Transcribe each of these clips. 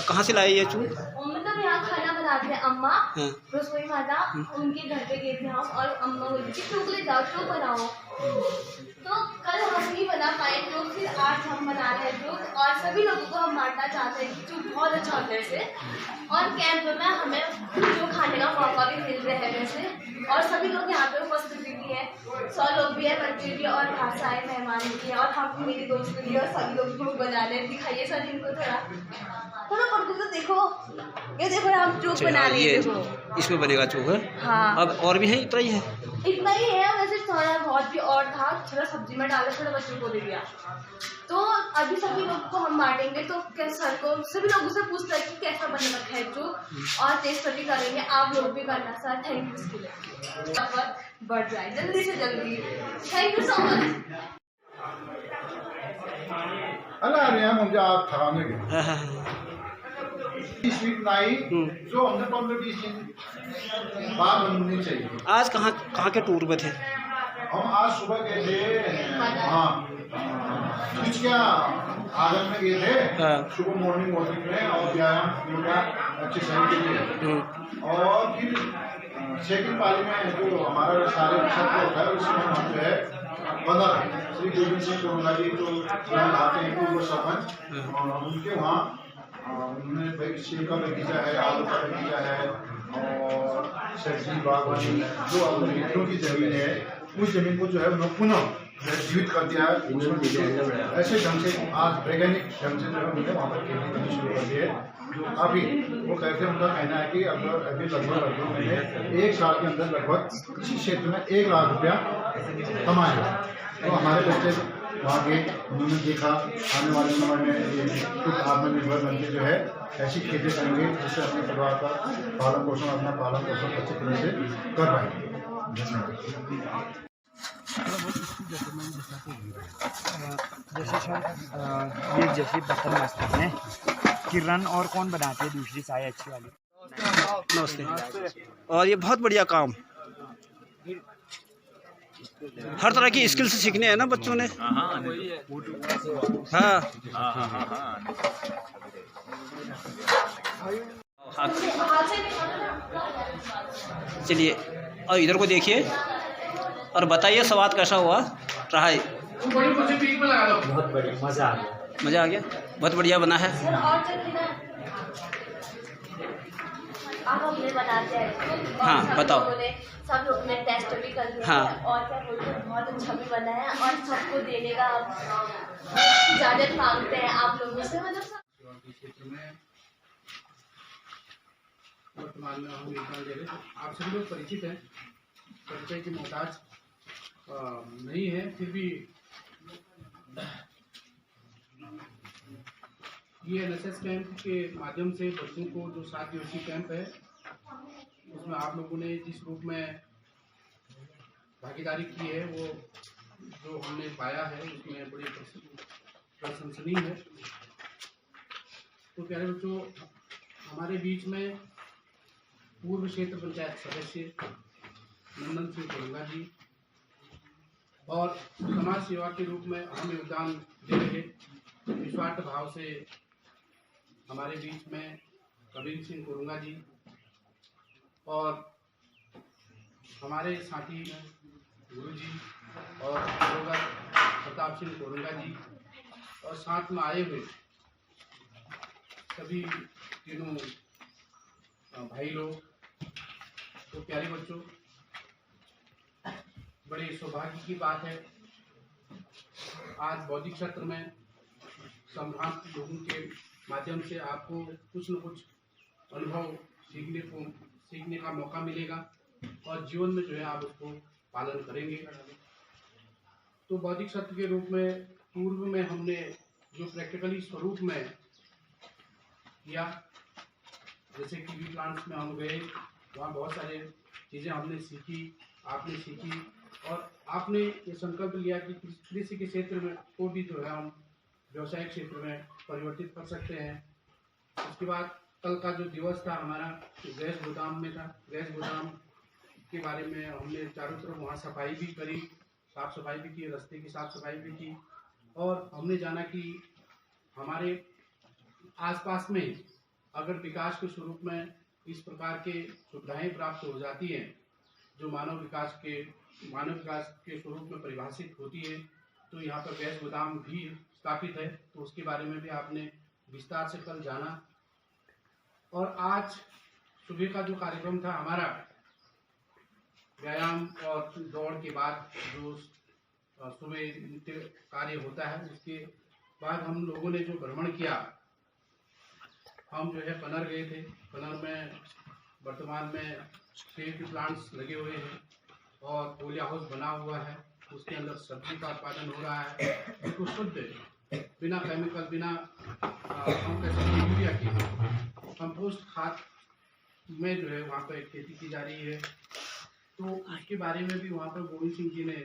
कहाँ से लाए ये चूल? मतलब यहाँ खाना बनाते हैं अम्मा, हाँ। रसोई माता, उनके घर पे गए थे हम और अम्मा बोली थी चूक ले जाओ, चूक बनाओ। तो कल हम नहीं बना पाए तो फिर आज हम बना रहे हैं चूक और सभी लोगों को हम बांटना चाहते हैं कि चूक बहुत अच्छा होता है वैसे। और कैंप में हमें जो खाने का मौका भी मिल रहा है वैसे, और सभी लोग यहाँ पे उपस्थित भी है, 100 लोग भी है, बच्चे भी और बहुत सारे मेहमान भी है और हम मेरे दोस्त भी और सभी लोग चूक बना रहे हैं। दिखाइए सर इनको थोड़ा पढ़ तो देखो, ये देखो हम चूक बना रहे हैं, देखो इसमें बनेगा चूक है। हाँ। अब और भी है, इतना ही है? इतना ही है वैसे, थोड़ा बहुत भी और था, थोड़ा सब्जी में डाला, थोड़ा बच्चों को दे दिया। तो अभी सभी लोग को हम बांटेंगे तो सर को सभी लोगों से पूछता है कि कैसा बन रखा है चूक, और टेस्ट भी करेंगे, आप लोग भी करना सर। थैंक यू इसके लिए, बढ़ जाए जल्दी से जल्दी। Thank you so much. Allah ने मुझे आप खाने के स्वीट नाई जो हमने 15-20 दिन बाद बननी चाहिए। आज कहाँ के टूर में थे? हम आज सुबह गए थे क्या आगन में गए थे, सुबह मॉर्निंग वॉकिंग में और व्यायाम योगा एक्सरसाइज के लिए। और फिर सेकंड पाली में जो हमारा सारे सत्र होता है उसमें हम जो है 15 श्री गोविंद सिंह कोरोना जी तो आते हैं पूर्व सरपंच, और उनके वहाँ उन्होंने सेब का बगीचा है, आलू का बगीचा है और सब्जी बागवानी जो अपनी की जमीन है उस जमीन को जो है उन्होंने पुनः जीवित कर दिया है। उसमें ऐसे ढंग से आज वैज्ञानिक ढंग से जो है उन्होंने वहाँ पर खेती करनी शुरू कर दी है। जो अभी वो कहते हैं, उनका कहना है कि अभी लगभग मैंने 1 साल के अंदर लगभग इसी क्षेत्र में 1 लाख रुपया कमाया। तो हमारे बच्चे वहाँ गए, उन्होंने देखा आने वाले समय में कुछ आत्मनिर्भर बनके जो है ऐसी खेती करेंगे जिससे अपने परिवार का पालन पोषण अच्छी तरह से कर पाएंगे। जैसे सर ये जैसे बर्तन बजते हैं किरण और कौन बनाते हैं दूसरी चाय अच्छी वाली? नमस्ते। और ये बहुत बढ़िया काम, हर तरह की स्किल्स सीखने हैं ना बच्चों ने। हाँ चलिए और इधर को देखिए और बताइए स्वाद कैसा हुआ रहा है? बहुत बढ़िया, मज़ा आ गया। मज़ा आ गया, बहुत बढ़िया बना है। आप हमने बनाते हैं हाँ बताओ। सब लोग ने टेस्ट भी कर लिया हाँ। है और क्या बोलते हैं, बहुत अच्छा भी बना है और सबको देने का इजाजत मांगते हैं आप लोगों से। मतलब क्षेत्र में वर्तमान में हम योगदान दे रहे हैं। आप सभी लोग परिचित हैं, परिचय की मोहताज नहीं है, फिर भी ये एनएसएस कैंप के माध्यम से बच्चों को जो 7 दिवसीय कैंप है उसमें आप लोगों ने जिस रूप में भागीदारी की है वो जो हमने पाया है उसमें बड़ी प्रशंसनीय है। तो प्यारे बच्चों, हमारे बीच में पूर्व क्षेत्र पंचायत सदस्य नंदन सिंह कोरंगा जी और समाज सेवा के रूप में अहम योगदान दे रहे निस्वार्थ भाव से हमारे बीच में कबीर सिंह कोरंगा जी और हमारे साथी गुरु जी और प्रताप सिंह कोरंगा जी और साथ में आए हुए सभी तीनों भाई लोग। तो प्यारे बच्चों, बड़े सौभाग्य की बात है आज बौद्धिक क्षेत्र में संभ्रांत लोगों के माध्यम से आपको कुछ न कुछ अनुभव सीखने का मौका मिलेगा और जीवन में जो है आप उसको पालन करेंगे। तो बौद्धिक क्षेत्र के रूप में पूर्व में हमने जो प्रैक्टिकली स्वरूप में किया, जैसे कीवी प्लांट्स में हम गए, वहाँ बहुत सारे चीज़ें हमने सीखी, आपने सीखी और आपने ये संकल्प लिया कि कृषि के क्षेत्र में को भी जो है हम व्यवसायिक क्षेत्र में परिवर्तित कर सकते हैं। उसके बाद कल का जो दिवस था हमारा गैस गोदाम में था, गैस गोदाम के बारे में हमने चारों तरफ वहाँ सफाई भी करी, साफ़ सफाई भी की, रास्ते की साफ़ सफाई भी की और हमने जाना कि हमारे आसपास में अगर विकास के स्वरूप में इस प्रकार के सुविधाएं प्राप्त हो जाती हैं जो मानव विकास के स्वरूप में परिभाषित होती है, तो यहाँ पर गैस गोदाम भी स्थापित है, तो उसके बारे में भी आपने विस्तार से कल जाना। और आज सुबह का जो कार्यक्रम था हमारा, व्यायाम और दौड़ के बाद जो सुबह नित्य कार्य होता है, उसके बाद हम लोगों ने जो भ्रमण किया, हम जो है कनर गए थे। कनर में वर्तमान में पेड़ के प्लांट्स लगे हुए हैं और पोलिया हाउस बना हुआ है, उसके अंदर सब्जी का उत्पादन हो रहा है, बिल्कुल शुद्ध, बिना केमिकल, बिना हम कह सकते यूरिया के कंपोस्ट खाद में जो है वहाँ पर खेती की जा रही है। तो उसके बारे में भी वहाँ पर गोविंद सिंह जी ने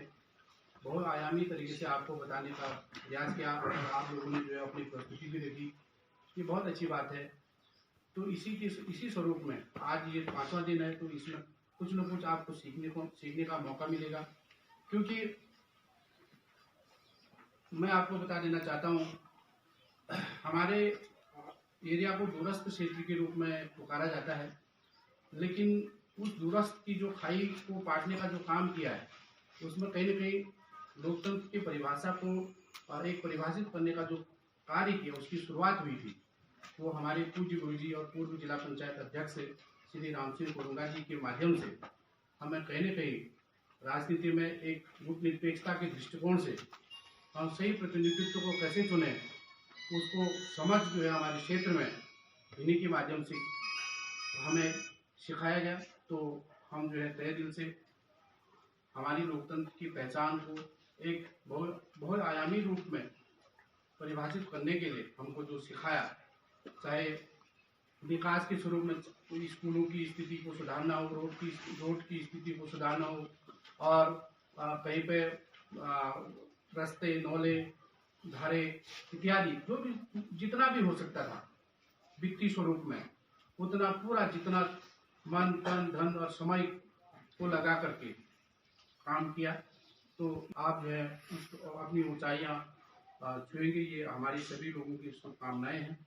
बहुत आयामी तरीके से आपको बताने का प्रयास किया और आप लोगों ने जो है अपनी प्रस्तुति भी देखी, ये बहुत अच्छी बात है। तो इसी स्वरूप में आज ये 5वां दिन है, तो इसमें कुछ न कुछ आपको सीखने का मौका मिलेगा। क्योंकि मैं आपको बता देना चाहता हूँ, हमारे एरिया को दूरस्थ क्षेत्र के रूप में पुकारा जाता है, लेकिन उस दूरस्थ की जो खाई को पाटने का जो काम किया है, उसमें कहीं न कहीं लोकतंत्र की परिभाषा को और एक परिभाषित करने का जो कार्य किया, उसकी शुरुआत हुई थी, वो हमारे पूज्य गुरुजी और पूर्व जिला पंचायत अध्यक्ष श्री राम सिंह कोरुंगा जी के माध्यम से हमें कहीं न कहीं राजनीति में एक गुटनिरपेक्षता के दृष्टिकोण से हम सही प्रतिनिधित्व को कैसे चुने, उसको समझ जो है हमारे क्षेत्र में इन्हीं के माध्यम से हमें सिखाया गया। तो हम जो है तहे दिल से हमारी लोकतंत्र की पहचान को एक बहुत आयामी रूप में परिभाषित करने के लिए हमको जो सिखाया, चाहे विकास के स्वरूप में स्कूलों की स्थिति को सुधारना हो, रोड की स्थिति को सुधारना हो, और कहीं पे रास्ते, नौले, धारे इत्यादि जो भी जितना भी हो सकता था वित्तीय स्वरूप में, उतना पूरा जितना मन, तन, धन और समय को लगा करके काम किया। तो आप जो है अपनी ऊंचाइयां छुएंगे, ये हमारी सभी लोगों की शुभकामनाएं हैं।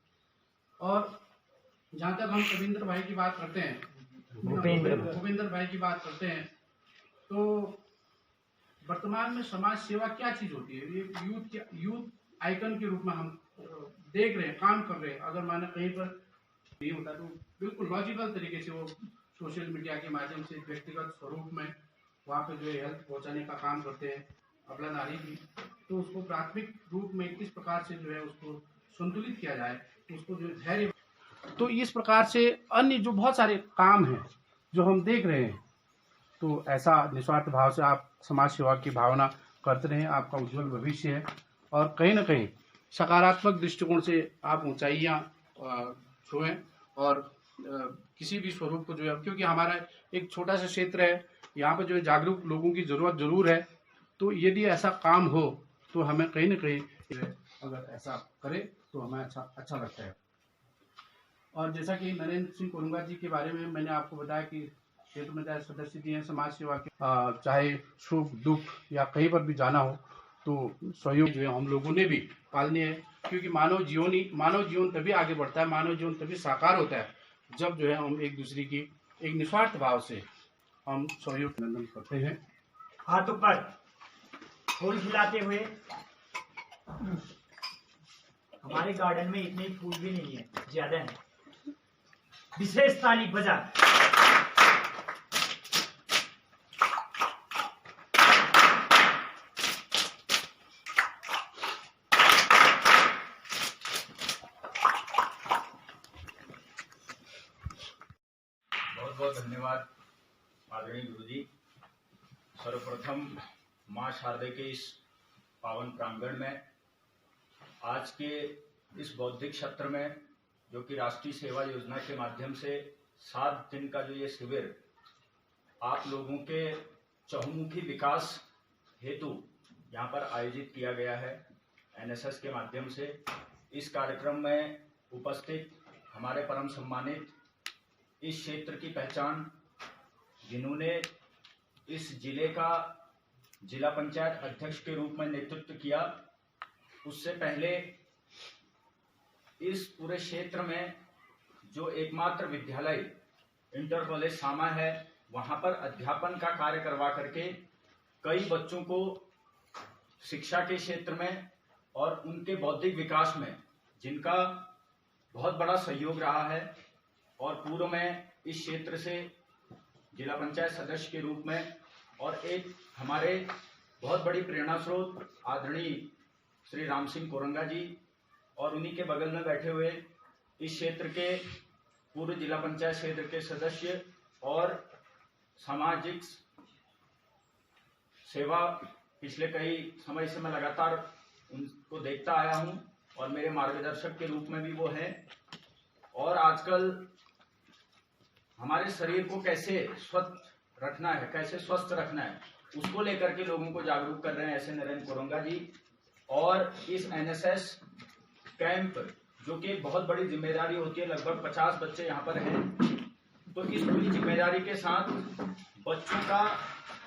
और जहाँ तक हम रविंद्र भाई की बात करते हैं, भूपेंद्र भाई की बात करते हैं, तो वर्तमान में समाज सेवा क्या चीज होती है, ये यूथ आइकन के रूप में हम देख रहे हैं, काम कर रहे हैं। अगर माने कहीं पर नहीं होता तो बिल्कुल लॉजिकल तरीके से वो सोशल मीडिया के माध्यम से व्यक्तिगत स्वरूप में वहाँ पे जो है हेल्थ पहुँचाने का काम करते हैं, अबला नारी भी, तो उसको प्राथमिक रूप में किस प्रकार से जो है उसको संतुलित किया जाए, उसको जो धैर्य, तो इस प्रकार से अन्य जो बहुत सारे काम हैं जो हम देख रहे हैं, तो ऐसा निस्वार्थ भाव से आप समाज सेवा की भावना करते रहें, आपका उज्जवल भविष्य है। और कहीं ना कहीं सकारात्मक दृष्टिकोण से आप ऊंचाइयां छुएं और किसी भी स्वरूप को जो है, क्योंकि हमारा एक छोटा सा क्षेत्र है, यहाँ पर जो है जागरूक लोगों की जरूरत जरूर है। तो यदि ऐसा काम हो तो हमें कहीं ना कहीं अगर ऐसा करे तो हमें अच्छा लगता है। और जैसा कि नरेंद्र सिंह कोरुंगा जी के बारे में मैंने आपको बताया कि क्षेत्र में सदस्य भी हैं समाज सेवा के, चाहे सुख दुख या कहीं पर भी जाना हो तो सहयोग जो है हम लोगों ने भी पालनी है। क्योंकि मानव जीवन तभी आगे बढ़ता है, मानव जीवन तभी साकार होता है जब जो है हम एक दूसरे की एक निस्वार्थ भाव से हम सहयोग करते हैं। हाथों पर फूल खिलाते हुए, हमारे गार्डन में इतने फूल भी नहीं है, ज्यादा है। विशेष ताली बजा। बहुत बहुत धन्यवाद आदरणीय गुरुजी। सर्वप्रथम माँ शारदे के इस पावन प्रांगण में आज के इस बौद्धिक सत्र में, जो कि राष्ट्रीय सेवा योजना के माध्यम से 7 दिन का जो ये शिविर आप लोगों के चहुमुखी विकास हेतु यहाँ पर आयोजित किया गया है एनएसएस के माध्यम से। इस कार्यक्रम में उपस्थित हमारे परम सम्मानित इस क्षेत्र की पहचान, जिन्होंने इस जिले का जिला पंचायत अध्यक्ष के रूप में नेतृत्व किया, उससे पहले इस पूरे क्षेत्र में जो एकमात्र विद्यालय इंटर कॉलेज सामा है, वहां पर अध्यापन का कार्य करवा करके कई बच्चों को शिक्षा के क्षेत्र में और उनके बौद्धिक विकास में जिनका बहुत बड़ा सहयोग रहा है, और पूर्व में इस क्षेत्र से जिला पंचायत सदस्य के रूप में और एक हमारे बहुत बड़ी प्रेरणा स्रोत आदरणीय श्री राम सिंह कोरंगा जी और उन्हीं के बगल में बैठे हुए इस क्षेत्र के पूर्व जिला पंचायत क्षेत्र के सदस्य और सामाजिक सेवा पिछले कई समय से मैं लगातार उनको देखता आया हूं और मेरे मार्गदर्शक के रूप में भी वो हैं। और आजकल हमारे शरीर को कैसे स्वस्थ रखना है, कैसे स्वस्थ रखना है, उसको लेकर के लोगों को जागरूक कर रहे हैं ऐसे नरेंद्र कोरंगा जी। और इस एनएसएस कैंप जो कि बहुत बड़ी जिम्मेदारी होती है, लगभग 50 बच्चे यहाँ पर हैं, तो इस पूरी जिम्मेदारी के साथ बच्चों का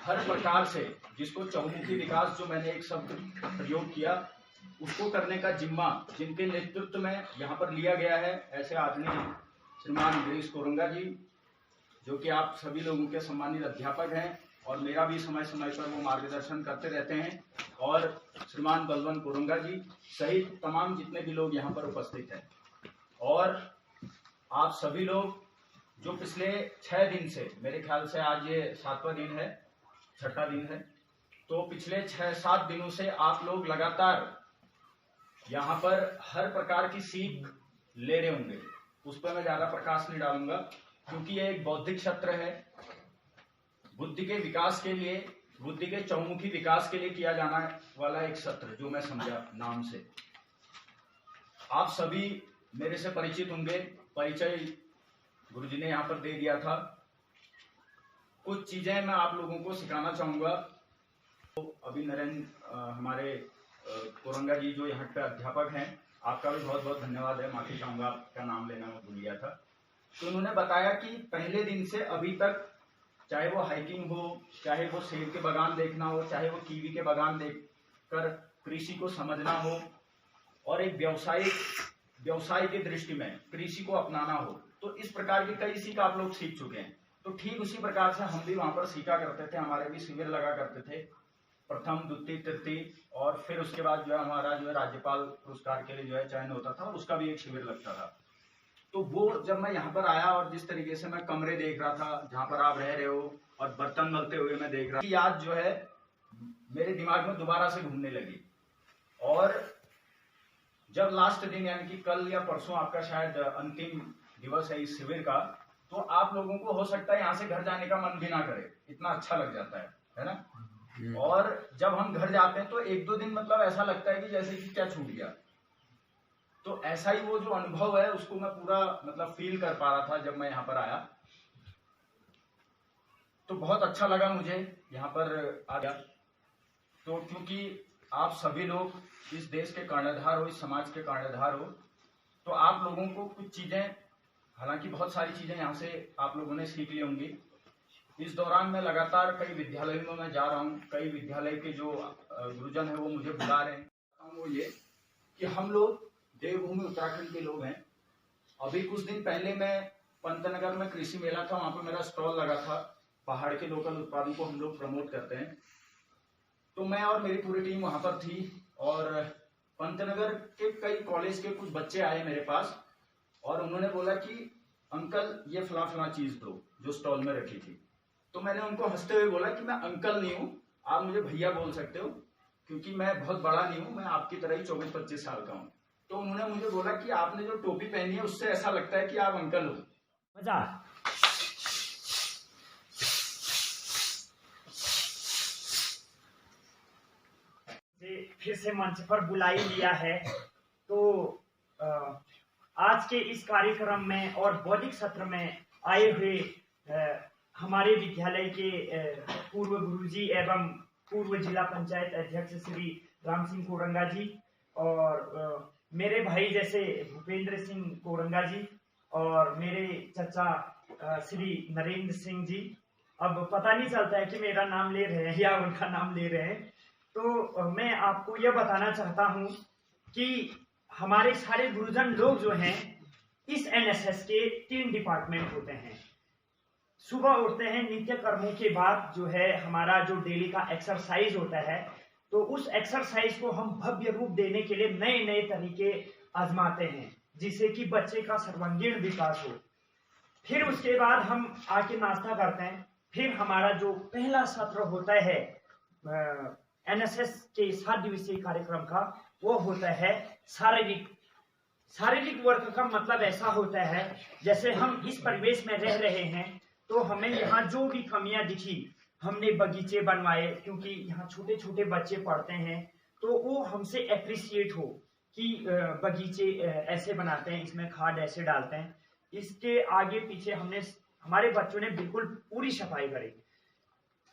हर प्रकार से, जिसको चहुमुखी विकास जो मैंने एक शब्द प्रयोग किया, उसको करने का जिम्मा जिनके नेतृत्व में यहाँ पर लिया गया है, ऐसे आदरणीय श्रीमान गिरीश कोरंगा जी, जो कि आप सभी लोगों के सम्मानित अध्यापक हैं और मेरा भी समय समय पर वो मार्गदर्शन करते रहते हैं, और श्रीमान बलवंत कोरंगा जी सहित तमाम जितने भी लोग यहाँ पर उपस्थित हैं। और आप सभी लोग जो पिछले 6 दिन से, मेरे ख्याल से आज ये 7वां दिन है, 6ठा दिन है, तो पिछले 6-7 दिनों से आप लोग लगातार यहाँ पर हर प्रकार की सीख ले रहे होंगे। उस पर मैं ज्यादा प्रकाश नहीं डालूंगा क्योंकि ये एक बौद्धिक सत्र है, बुद्धि के विकास के लिए, बुद्धि के चौमुखी विकास के लिए किया जाना वाला एक सत्र जो मैं समझा नाम से। आप सभी मेरे से परिचित होंगे, परिचय गुरुजी ने यहाँ पर दे दिया था। कुछ चीजें मैं आप लोगों को सिखाना चाहूंगा। तो अभी नरेंद्र हमारे कोरंगा जी जो यहाँ पे अध्यापक हैं, आपका भी बहुत बहुत धन्यवाद है, माफी चाहूंगा आपका नाम लेना मैं भूल गया था। तो उन्होंने बताया कि पहले दिन से अभी तक, चाहे वो हाइकिंग हो, चाहे वो सेब के बागान देखना हो, चाहे वो कीवी के बागान देखकर कृषि को समझना हो, और एक व्यवसाय की दृष्टि में कृषि को अपनाना हो, तो इस प्रकार की कई सीख आप लोग सीख चुके हैं। तो ठीक उसी प्रकार से हम भी वहां पर सीखा करते थे, हमारे भी शिविर लगा करते थे, प्रथम, द्वितीय, तृतीय, और फिर उसके बाद जो है हमारा जो है राज्यपाल पुरस्कार के लिए जो है चयन होता था, उसका भी एक शिविर लगता था। तो वो जब मैं यहाँ पर आया और जिस तरीके से मैं कमरे देख रहा था जहाँ पर आप रह रहे हो और बर्तन मलते हुए मैं देख रहा, याद जो है मेरे दिमाग में दोबारा से घूमने लगी। और जब लास्ट दिन यानी कि कल या परसों आपका शायद अंतिम दिवस है इस शिविर का, तो आप लोगों को हो सकता है यहाँ से घर जाने का मन भी ना करे, इतना अच्छा लग जाता है ना। और जब हम घर जाते हैं तो 1-2 दिन मतलब ऐसा लगता है कि जैसे कि क्या छूट गया। तो ऐसा ही वो जो अनुभव है उसको मैं पूरा मतलब फील कर पा रहा था जब मैं यहाँ पर आया। तो बहुत अच्छा लगा मुझे यहाँ पर आ गया। तो क्योंकि आप सभी लोग इस देश के कर्णधार हो, इस समाज के कर्णधार हो, तो आप लोगों को कुछ चीजें, हालांकि बहुत सारी चीजें यहाँ से आप लोगों ने सीख ली होंगी। इस दौरान मैं लगातार कई विद्यालयों में जा रहा हूँ, कई विद्यालय के जो गुरुजन है वो मुझे बुला रहे हैं। वो ये कि हम लोग देवभूमि उत्तराखंड के लोग हैं। अभी कुछ दिन पहले मैं पंतनगर में कृषि मेला था, वहां पर मेरा स्टॉल लगा था, पहाड़ के लोकल उत्पादों को हम लोग प्रमोट करते हैं। तो मैं और मेरी पूरी टीम वहां पर थी और पंतनगर के कई कॉलेज के कुछ बच्चे आए मेरे पास और उन्होंने बोला कि अंकल ये फला चीज दो जो स्टॉल में रखी थी। तो मैंने उनको हंसते हुए बोला कि मैं अंकल नहीं हूँ, आप मुझे भैया बोल सकते हो, क्योंकि मैं बहुत बड़ा नहीं हूँ, मैं आपकी तरह ही 24-25 साल का हूँ। तो उन्होंने मुझे बोला कि आपने जो टोपी पहनी है उससे ऐसा लगता है कि आप अंकल हो। मजा। फिर से मंच पर बुलाई लिया है। तो आज के इस कार्यक्रम में और बौद्धिक सत्र में आए हुए हमारे विद्यालय के पूर्व गुरुजी एवं पूर्व जिला पंचायत अध्यक्ष श्री राम सिंह कोरंगा जी और मेरे भाई जैसे भूपेंद्र सिंह कोरंगा जी और मेरे चचा श्री नरेंद्र सिंह जी, अब पता नहीं चलता है कि मेरा नाम ले रहे हैं या उनका नाम ले रहे हैं। तो मैं आपको यह बताना चाहता हूं कि हमारे सारे गुरुजन लोग जो हैं इस एनएसएस के 3 डिपार्टमेंट होते हैं। सुबह उठते हैं, नित्य कर्मों के बाद जो है हमारा जो डेली का एक्सरसाइज होता है, तो उस एक्सरसाइज को हम भव्य रूप देने के लिए नए नए तरीके आजमाते हैं, जिससे कि बच्चे का सर्वांगीण विकास हो। फिर उसके बाद हम आके नाश्ता करते हैं। फिर हमारा जो पहला सत्र होता है एनएसएस के 7 दिवसीय कार्यक्रम का, वो होता है शारीरिक वर्क का मतलब ऐसा होता है, जैसे हम इस परिवेश में रह रहे हैं तो हमें यहाँ जो भी कमियां दिखी, हमने बगीचे बनवाए, क्योंकि यहाँ छोटे छोटे बच्चे पढ़ते हैं, तो वो हमसे एप्रिसिएट हो कि बगीचे ऐसे बनाते हैं, इसमें खाद ऐसे डालते हैं। इसके आगे पीछे हमारे बच्चों ने बिल्कुल पूरी सफाई करी।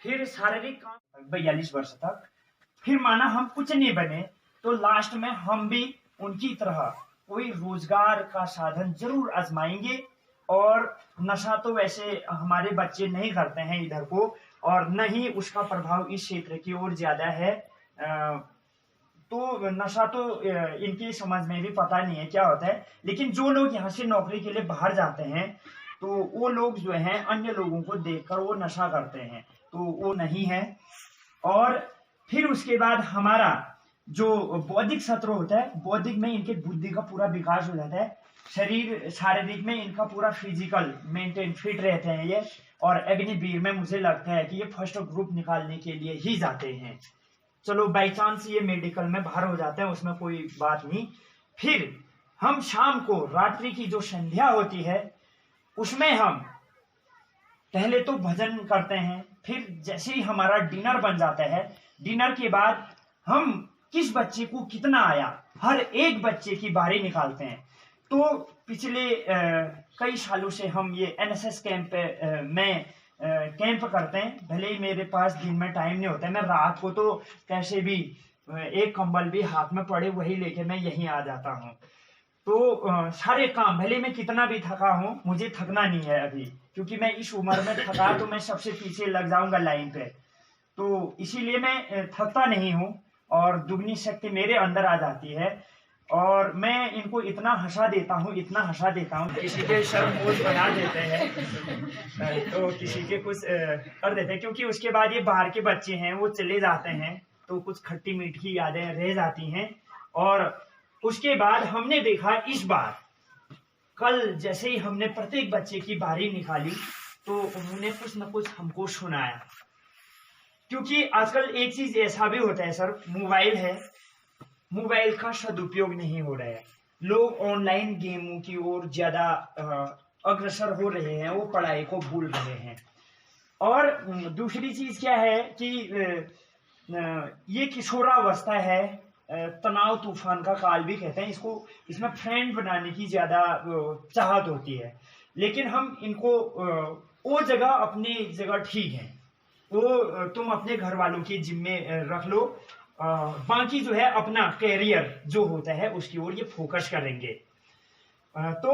फिर शारीरिक काम 42 वर्ष तक। फिर माना हम कुछ नहीं बने तो लास्ट में हम भी उनकी तरह कोई रोजगार का साधन जरूर आजमाएंगे। और नशा तो वैसे हमारे बच्चे नहीं करते हैं इधर को, और न ही उसका प्रभाव इस क्षेत्र की ओर ज्यादा है। तो नशा तो इनकी समझ में भी पता नहीं है क्या होता है। लेकिन जो लोग यहाँ से नौकरी के लिए बाहर जाते हैं, तो वो लोग जो हैं अन्य लोगों को देखकर वो नशा करते हैं, तो वो नहीं है। और फिर उसके बाद हमारा जो बौद्धिक सत्र होता है, बौद्धिक में इनके बुद्धि का पूरा विकास हो जाता है, शारीरिक में इनका पूरा फिजिकल मेंटेन फिट रहते हैं ये। और अग्निवीर में मुझे लगता है कि ये फर्स्ट ग्रुप निकालने के लिए ही जाते हैं। चलो बाई चांस ये मेडिकल में बाहर हो जाते हैं, उसमें कोई बात नहीं। फिर हम शाम को रात्रि की जो संध्या होती है, उसमें हम पहले तो भजन करते हैं। फिर जैसे ही हमारा डिनर बन जाता है, डिनर के बाद हम किस बच्चे को कितना आया, हर एक बच्चे की बारी निकालते हैं। तो पिछले कई सालों से हम ये एनएसएस कैंप में कैंप करते हैं। भले ही मेरे पास दिन में टाइम नहीं होता है, मैं रात को तो कैसे भी एक कंबल भी हाथ में पड़े वही लेके मैं यहीं आ जाता हूँ। तो सारे काम, भले मैं कितना भी थका हूँ, मुझे थकना नहीं है अभी, क्योंकि मैं इस उम्र में थका तो मैं सबसे पीछे लग जाऊंगा लाइन पे। तो इसीलिए मैं थकता नहीं हूँ और दुगनी शक्ति मेरे अंदर आ जाती है। और मैं इनको इतना हंसा देता हूँ, किसी के शर्मोश बना देते हैं, तो किसी के कुछ कर देते हैं, क्योंकि उसके बाद ये बाहर के बच्चे हैं, वो चले जाते हैं, तो कुछ खट्टी मीठी यादें रह जाती हैं। और उसके बाद हमने देखा इस बार कल जैसे ही हमने प्रत्येक बच्चे की बारी निकाली, तो उन्होंने कुछ न कुछ हमको सुनाया। क्योंकि आजकल एक चीज ऐसा भी होता है सर, मोबाइल है, मोबाइल का सदुपयोग नहीं हो रहा है। लोग ऑनलाइन गेमों की ओर ज्यादा अग्रसर हो रहे हैं, वो पढ़ाई को भूल रहे हैं। और दूसरी चीज क्या है कि ये किशोरावस्था है, तनाव तूफान का काल भी कहते हैं इसको। इसमें फ्रेंड बनाने की ज्यादा चाहत होती है, लेकिन हम इनको वो जगह अपनी जगह ठीक है, वो तुम अपने घर वालों की जिम्मे रख लो, बाकी जो है अपना कैरियर जो होता है उसकी ओर ये फोकस करेंगे। तो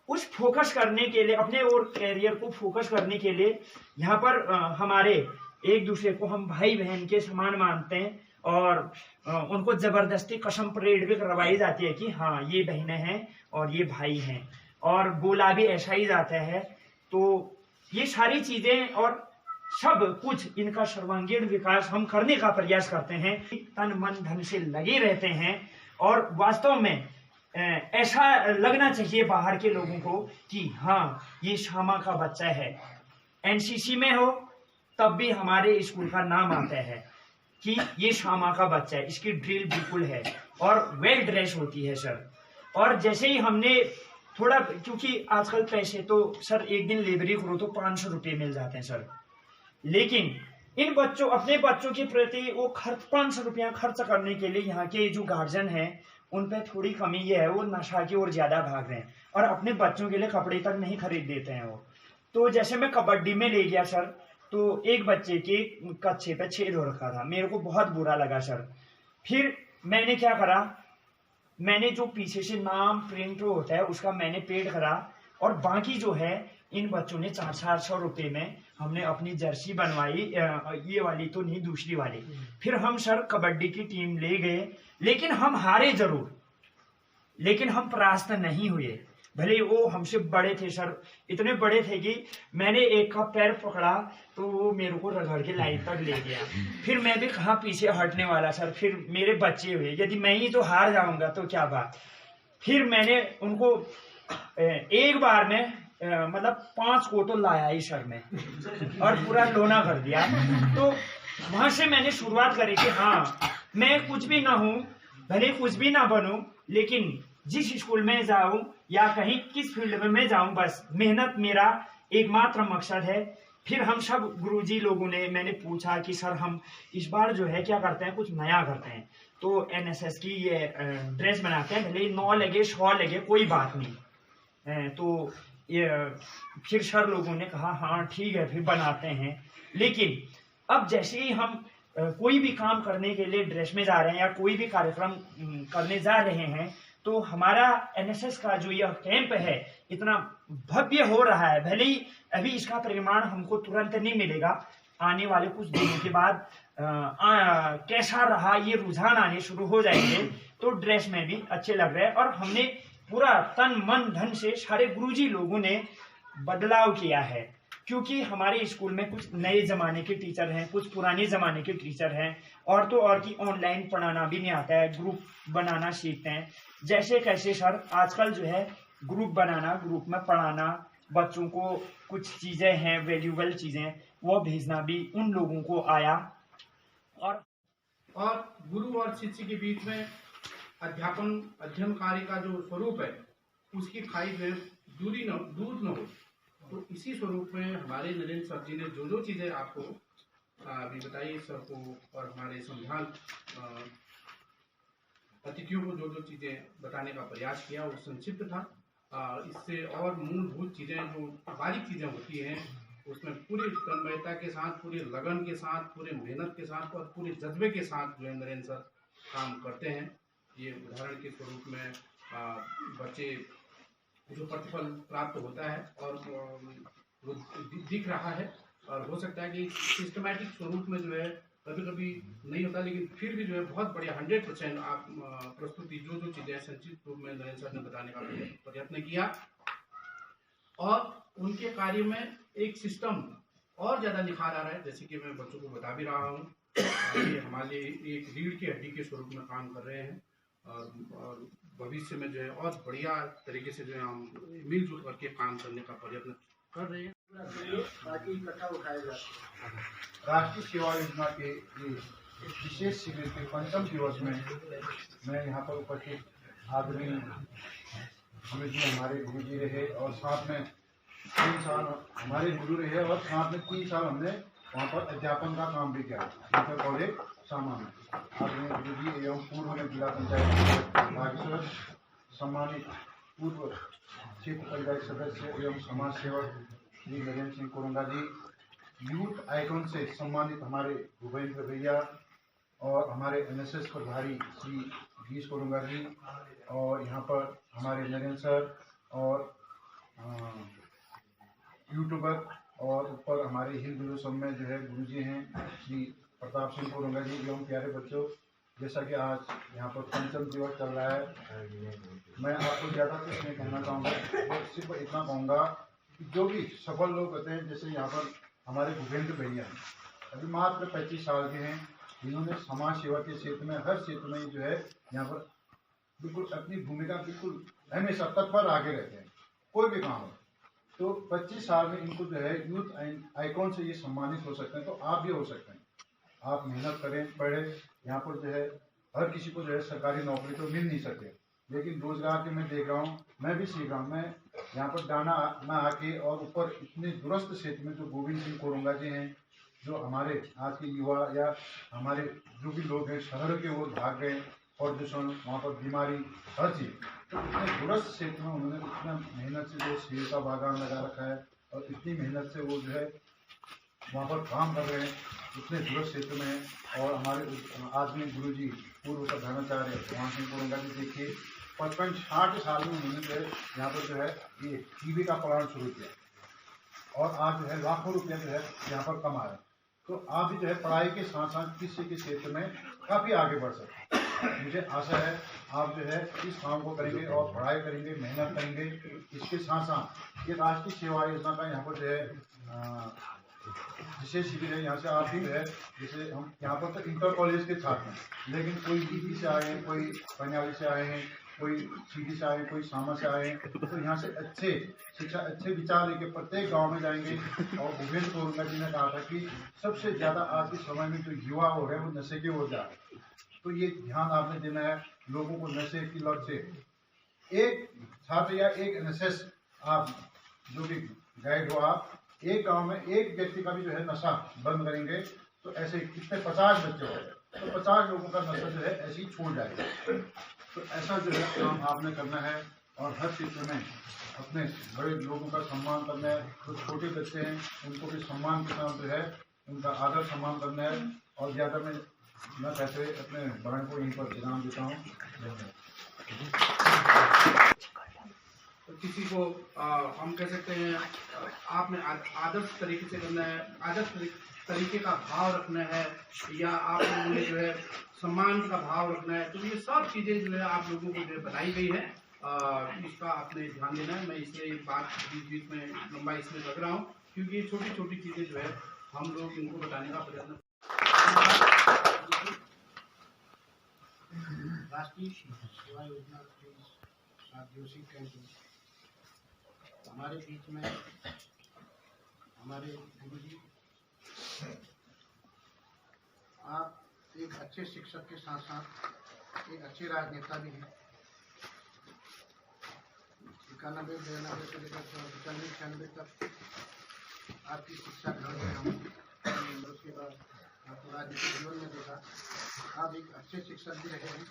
उस फोकस करने के लिए, अपने और कैरियर को फोकस करने के लिए यहाँ पर हमारे एक दूसरे को हम भाई बहन के समान मानते हैं। और उनको जबरदस्ती कसम परेड भी करवाई जाती है कि हाँ ये बहनें हैं और ये भाई हैं, और बोला भी ऐसा ही जाता है। तो ये सारी चीजें और सब कुछ इनका सर्वांगीण विकास हम करने का प्रयास करते हैं, तन मन धन से लगे रहते हैं। और वास्तव में ऐसा लगना चाहिए बाहर के लोगों को कि हाँ ये श्यामा का बच्चा है। एनसीसी में हो तब भी हमारे स्कूल का नाम आता है कि ये श्यामा का बच्चा है, इसकी ड्रिल बिल्कुल है और वेल ड्रेस होती है सर। और जैसे ही हमने थोड़ा, क्योंकि आजकल पैसे तो सर एक दिन लेबरी करो तो 500 रुपये मिल जाते हैं सर, लेकिन इन बच्चों, अपने बच्चों के प्रति वो 500 रुपया खर्च करने के लिए यहाँ के जो गार्जियन हैं उन पे थोड़ी कमी ये है, वो नशा की ओर ज्यादा भाग रहे हैं और अपने बच्चों के लिए कपड़े तक नहीं खरीद देते हैं वो। तो जैसे मैं कबड्डी में ले गया सर, तो एक बच्चे के कच्छे पे छेद हो रखा था, मेरे को बहुत बुरा लगा सर। फिर मैंने क्या करा, मैंने जो पीछे से नाम प्रिंट होता है उसका मैंने पेड करा, और बाकी जो है इन बच्चों ने 400 रुपये में हमने अपनी जर्सी बनवाई, ये वाली तो नहीं दूसरी वाली। फिर हम सर कबड्डी की टीम ले गए, लेकिन हम हारे जरूर, लेकिन हम परास्त नहीं हुए। भले ही वो हमसे बड़े थे सर, इतने बड़े थे कि मैंने एक का पैर पकड़ा तो वो मेरे को रगड़ के लाइन तक ले गया। फिर मैं भी कहाँ पीछे हटने वाला सर, फिर मेरे बच्चे हुए, यदि मैं ही तो हार जाऊंगा तो क्या बात। फिर मैंने उनको एक बार में मतलब 5 को तो लाया ही सर में और पूरा लोना कर दिया। तो वहां से मैंने शुरुआत करी कि हाँ, मैं कुछ भी ना हूँ, भले कुछ भी ना बनूं, लेकिन जिस स्कूल में जाऊं या कहीं किस फील्ड में मैं जाऊं, बस मेहनत मेरा एकमात्र मकसद है। फिर हम सब गुरुजी लोगों ने, मैंने पूछा कि सर हम इस बार जो है क्या करते हैं, कुछ नया करते हैं, तो एनएसएस की ये ड्रेस बनाते हैं, भले 9 लगे 100 लगे कोई बात नहीं। तो ये फिर सर लोगों ने कहा हाँ ठीक है, फिर बनाते हैं। लेकिन अब जैसे ही हम कोई भी काम करने के लिए ड्रेस में जा रहे हैं या कोई भी कार्यक्रम करने जा रहे हैं, तो हमारा एनएसएस का जो यह कैंप है इतना भव्य हो रहा है। भले ही अभी इसका परिमाण हमको तुरंत नहीं मिलेगा, आने वाले कुछ दिनों के बाद कैसा रहा ये रुझान आने शुरू हो जाएंगे, तो ड्रेस में भी अच्छे लग रहे हैं। और हमने पूरा तन मन धन से सारे गुरुजी लोगों ने बदलाव किया है, क्योंकि हमारे स्कूल में कुछ नए जमाने के टीचर हैं, कुछ पुराने जमाने के टीचर हैं, और तो और की ऑनलाइन पढ़ाना भी नहीं आता है, ग्रुप बनाना सीखते हैं। जैसे कैसे सर आजकल जो है ग्रुप बनाना, ग्रुप में पढ़ाना, बच्चों को कुछ चीजें हैं वैल्यूएबल चीजें वो भेजना भी उन लोगों को आया। और गुरु और शिष्य के बीच में अध्ययन कार्य का जो स्वरूप है उसकी खाई में दूर न हो, तो इसी स्वरूप में हमारे नरेंद्र सर जी ने जो जो चीजें आपको अभी बताई सर को, और हमारे संविधान अतिथियों को जो जो चीजें बताने का प्रयास किया वो संक्षिप्त था। इससे और मूलभूत चीजें जो बारीक चीजें होती हैं उसमें पूरी तन्मयता के साथ, पूरी लगन के साथ, पूरे मेहनत के साथ और पूरे जज्बे के साथ जो है नरेंद्र सर काम करते हैं। ये उदाहरण के स्वरूप में बच्चे जो प्रतिफल प्राप्त होता है और वो दिख रहा है, और हो सकता है कि सिस्टमैटिक स्वरूप में जो है कभी कभी नहीं होता, लेकिन फिर भी जो है बहुत बढ़िया 100% आप प्रस्तुति जो जो चीज़ें संक्षिप्त रूप में नरेंद्र सर ने बताने का प्रयत्न किया, और उनके कार्य में एक सिस्टम और ज़्यादा निखार आ रहा है। जैसे कि मैं बच्चों को बता भी रहा हूँ, ये हमारे एक रीढ़ की हड्डी के स्वरूप में काम कर रहे हैं, और भविष्य में जो है और बढ़िया तरीके से जो है हम मिलजुल करके काम करने का प्रयत्न कर रहे हैं। राष्ट्रीय सेवा योजना के इस विशेष शिविर के 5वें दिवस में मैं यहाँ पर उपस्थित आदरणीय हमें जी हमारे गुरु जी रहे, और साथ में 3 साल हमारे गुरु रहे, और साथ में 3 साल हमने वहाँ पर अध्यापन का काम भी किया इंटर कॉलेज सामा में। आदरणीय गुरु जी एवं पूर्व में जिला पंचायत बागेश्वर सम्मानित पूर्व क्षेत्र पंचायत सदस्य एवं समाज सेवक श्री नरेंद्र सिंह कोरंगा जी, यूथ आइकॉन से सम्मानित हमारे भूपेंद्र भैया, और हमारे एनएसएस प्रभारी श्री गीश कोरंगा जी, और यहाँ पर हमारे नरेंद्र सर, और यूट्यूबर, और ऊपर हमारे हिंदू सब में जो है गुरुजी हैं श्री प्रताप सिंह कोरंगा जी। एवं प्यारे बच्चों, जैसा कि आज यहाँ पर 5वां दिवस चल रहा है, मैं आपको ज़्यादा कुछ नहीं कहना चाहूँगा, और सिर्फ इतना कहूँगा कि जो भी सफल लोग होते हैं, जैसे यहाँ पर हमारे भूपेंद्र भैया अभी मात्र 25 साल के हैं, जिन्होंने समाज सेवा के क्षेत्र में हर क्षेत्र में जो है यहाँ पर बिल्कुल अपनी भूमिका बिल्कुल हमेशा तत्पर आगे रहते हैं, कोई भी काम हो। तो 25 साल में इनको जो है यूथ आइकॉन से ये सम्मानित हो सकते हैं, तो आप भी हो सकते हैं। आप मेहनत करें, पढ़ें। यहाँ पर जो है हर किसी को जो है सरकारी नौकरी तो मिल नहीं सकते, लेकिन रोजगार के मैं देख रहा हूँ, मैं भी सीख रहा हूँ। मैं यहाँ पर दाना ना आके और ऊपर इतने दुरस्त क्षेत्र में जो गोविंद सिंह कोरंगा जी हैं, जो हमारे आज के युवा या हमारे जो भी लोग हैं शहर के वो भाग गए, प्रदूषण, वहाँ पर बीमारी, हर चीज़, तो इतने दुरस्त क्षेत्र में उन्होंने इतना मेहनत से जो सेब का बागान लगा रखा है, और इतनी मेहनत से वो जो है वहाँ पर काम कर रहे हैं, इतने दूरस्थ क्षेत्र में है। और हमारे आदमी गुरु जी पूर्व प्रधानाचार्य वहाँ सिंह कोरंगा जी, देखिए 55-60 साल में उन्होंने जो है यहाँ पर जो है ये टीवी का प्लांट शुरू किया, और आज जो है लाखों रुपया जो है यहाँ पर कमा रहे हैं। तो आप भी जो है पढ़ाई के साथ साथ कृषि के क्षेत्र में काफ़ी आगे बढ़ सकते हैं। मुझे आशा है आप जो है इस काम को करेंगे और पढ़ाई करेंगे, मेहनत करेंगे। इसके साथ साथ ये राष्ट्रीय सेवा योजना का यहाँ पर जो है विशेष शिविर है। यहाँ से आप भी जो है, जैसे हम यहाँ पर तो इंटर कॉलेज के छात्र हैं, लेकिन कोई डीपी से आए हैं, कोई पंजाबी से आए हैं, कोई सीधी से आए, कोई सामा से आए हैं, तो यहाँ से अच्छे शिक्षा, अच्छे विचार लेके प्रत्येक गांव में जाएंगे। और भूपेंद्र कोरुंगा जी ने कहा था कि सबसे ज्यादा आज के समय में जो युवा हो रहे हैं वो नशे की ओर जा रहे हैं, तो ये ध्यान आपने देना है लोगों को नशे की लत से। एक छात्र या एक एनएसएस आप जो भी गाइड हो, आप एक गांव में एक व्यक्ति का भी जो है नशा बंद करेंगे तो ऐसे कितने 50 बच्चे हो गए, तो 50 लोगों का नशा जो है ऐसे ही छूट जाएगा। तो ऐसा जो है काम आपने करना है और हर क्षेत्र में अपने बड़े लोगों का सम्मान करना है। जो छोटे बच्चे हैं उनको भी सम्मान के साथ जो है उनका आदर सम्मान करना है। और ज़्यादा मैं न कहते हुए अपने बहन को यहीं पर विराम देता हूँ। धन्यवाद। तो किसी को हम कह सकते हैं आपने आदर्श तरीके से करना है, आदर्श तरीके का भाव रखना है, या आपने जो है सम्मान का भाव रखना है। तो ये सब चीज़ें जो है आप लोगों को जो है बताई गई है, इसका आपने ध्यान देना है। मैं इसलिए बात बीच में लंबा इसलिए रख रहा हूँ क्योंकि ये छोटी छोटी चीज़ें जो है हम लोग इनको बताने का प्रयत्न। राष्ट्रीय सेवा योजना के 7 दिवसीय कैंप हमारे बीच में हमारे गुरु जी, आप एक अच्छे शिक्षक के साथ साथ एक अच्छे राजनेता भी हैं। 91, 92 से लेकर 95, 96 तक आपकी शिक्षा ग्रहण किया हूँ। उसके बाद आपको राजनीतिक जीवन में देखा, आप एक अच्छे शिक्षक भी रहे हैं।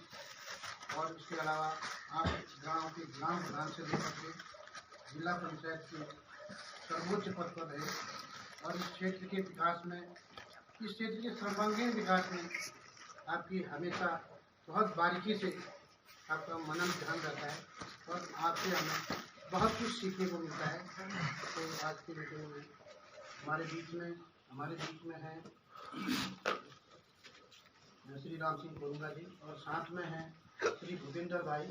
और इसके अलावा आप गांव के ग्राम प्रधान से लेकर के जिला पंचायत के सर्वोच्च पद पर रहे और इस क्षेत्र के विकास में, इस क्षेत्र के सर्वांगीण विकास में आपकी हमेशा बहुत बारीकी से आपका मनन ध्यान रहता है और आपसे हमें बहुत कुछ सीखने को मिलता है। तो आज की मीटिंग में हमारे बीच में है श्री राम सिंह कोरुंगा जी और साथ में हैं श्री भूपेंद्र भाई।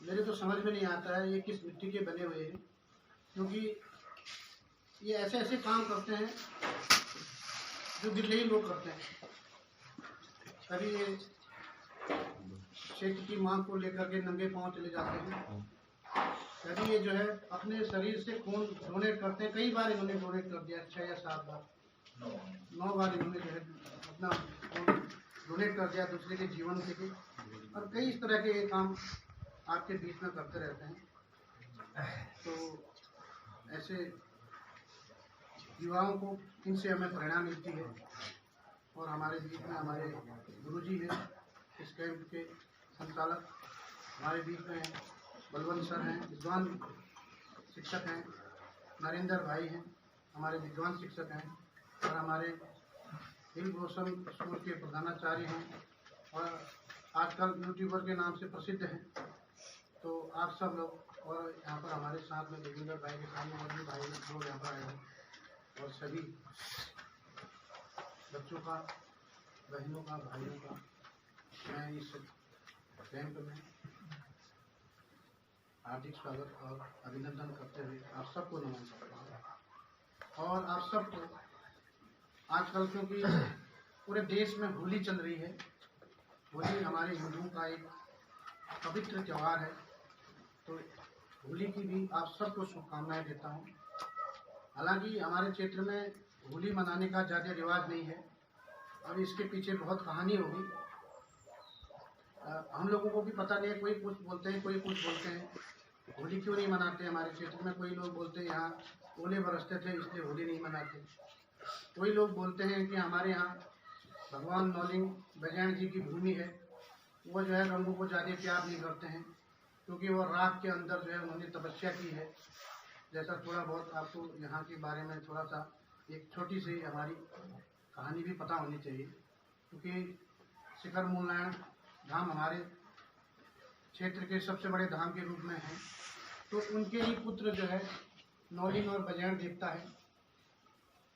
मेरे तो समझ में नहीं आता है ये किस मिट्टी के बने हुए हैं, क्योंकि ये ऐसे ऐसे काम करते हैं जो बिरले ही लोग करते हैं। कभी ये क्षेत्र की मांग को लेकर के नंगे पांव चले जाते हैं, कभी ये जो है अपने शरीर से खून डोनेट करते हैं। कई बार इन्होंने डोनेट कर दिया, 6 या 7 बार, 9 बार इन्होंने जो है अपना खून डोनेट कर दिया दूसरे के जीवन के लिए। और कई इस तरह के काम आपके बीच में करते रहते हैं। तो ऐसे युवाओं को, इनसे हमें प्रेरणा मिलती है। और हमारे बीच में हमारे गुरुजी हैं, इस कैंप के संचालक। हमारे बीच में बलवंत सर हैं, विद्वान शिक्षक हैं। नरेंद्र भाई हैं, हमारे विद्वान शिक्षक हैं। और हमारे हिल ब्लॉसम स्कूल के प्रधानाचार्य हैं और आजकल यूट्यूबर के नाम से प्रसिद्ध हैं। तो आप सब लोग, और यहाँ पर हमारे साथ में देवेंद्र भाई के सामने और भी भाई लोग यहाँ पर आए हैं, और सभी बच्चों का, बहनों का, भाइयों का मैं इस कैंप में हार्दिक स्वागत और अभिनंदन करते हुए आप सबको नमन करता हूँ। और आप सबको आजकल, क्योंकि पूरे देश में होली चल रही है, होली हमारे हिंदुओं का एक पवित्र त्यौहार है, तो होली की भी आप सबको शुभकामनाएं देता हूँ। हालांकि हमारे क्षेत्र में होली मनाने का ज़्यादा रिवाज नहीं है, और इसके पीछे बहुत कहानी होगी। हम लोगों को भी पता नहीं है, कोई कुछ बोलते हैं, कोई कुछ बोलते हैं। होली क्यों नहीं मनाते हमारे क्षेत्र में? कोई लोग बोलते हैं यहाँ ओले बरसते थे इसलिए होली नहीं मनाते। कोई लोग बोलते हैं कि हमारे यहाँ भगवान नौलिंग बजैन जी की भूमि है, वो जो है रंगों को ज़्यादा प्यार नहीं करते हैं, क्योंकि वो राख के अंदर जो है उन्होंने तपस्या की है। जैसा थोड़ा बहुत आपको यहाँ के बारे में थोड़ा सा एक छोटी सी हमारी कहानी भी पता होनी चाहिए, क्योंकि शिखर मूलनारायण धाम हमारे क्षेत्र के सबसे बड़े धाम के रूप में है। तो उनके ही पुत्र जो है नौलिंग और बजैन देवता है,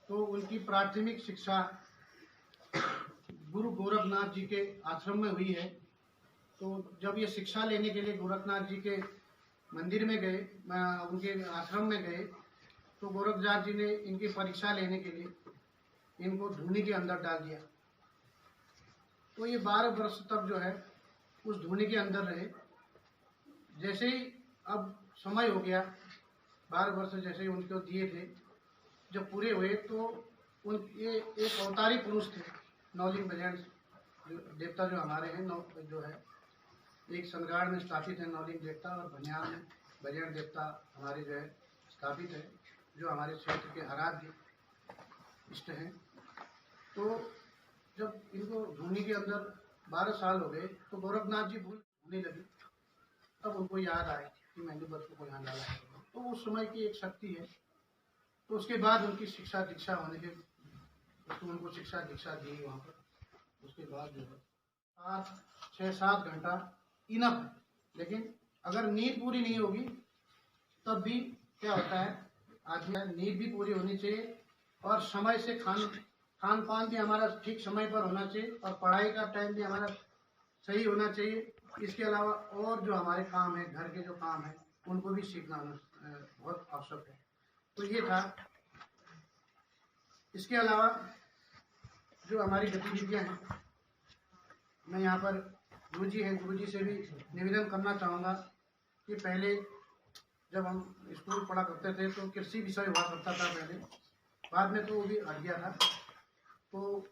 तो उनकी प्राथमिक शिक्षा गुरु गोरखनाथ जी के आश्रम में हुई है। तो जब ये शिक्षा लेने के लिए गोरखनाथ जी के मंदिर में गए, उनके आश्रम में गए, तो गोरखनाथ जी ने इनकी परीक्षा लेने के लिए इनको धूनी के अंदर डाल दिया। तो ये 12 वर्ष तक जो है उस धूनी के अंदर रहे। जैसे ही अब समय हो गया, 12 वर्ष जैसे ही उनको दिए थे, जब पूरे हुए तो ये एक अवतारी पुरुष थे, नौलिंग बजैंट देवता जो हमारे हैं, जो है एक सनगाड़ में स्थापित है नौलिंग देवता, और भनियाल में बजैंट देवता हमारे जो है स्थापित है, जो हमारे क्षेत्र के आराध्य इष्ट हैं। तो जब इनको धूनी के अंदर 12 साल हो गए तो गोरखनाथ जी भूल होने लगे। तब उनको याद आए कि मैंने बच्चों को यहाँ डाला है। तो उस समय की एक शक्ति है। तो उसके बाद उनकी शिक्षा दीक्षा होने के, तो उनको शिक्षा दीक्षा दी वहाँ पर। उसके बाद जो है 6-7 घंटा इनफ है, लेकिन अगर नींद पूरी नहीं होगी तब भी क्या होता है, आदमी नींद भी पूरी होनी चाहिए, और समय से खान पान भी हमारा ठीक समय पर होना चाहिए, और पढ़ाई का टाइम भी हमारा सही होना चाहिए। इसके अलावा और जो हमारे काम है, घर के जो काम है, उनको भी सीखना बहुत आवश्यक है। तो ये था। इसके अलावा जो हमारी गतिविधियाँ हैं, मैं यहाँ पर गुरुजी हैं, गुरुजी से भी निवेदन करना चाहूँगा कि पहले जब हम स्कूल पढ़ा करते थे तो कृषि विषय हुआ करता था पहले, बाद में तो वो भी हट गया था। तो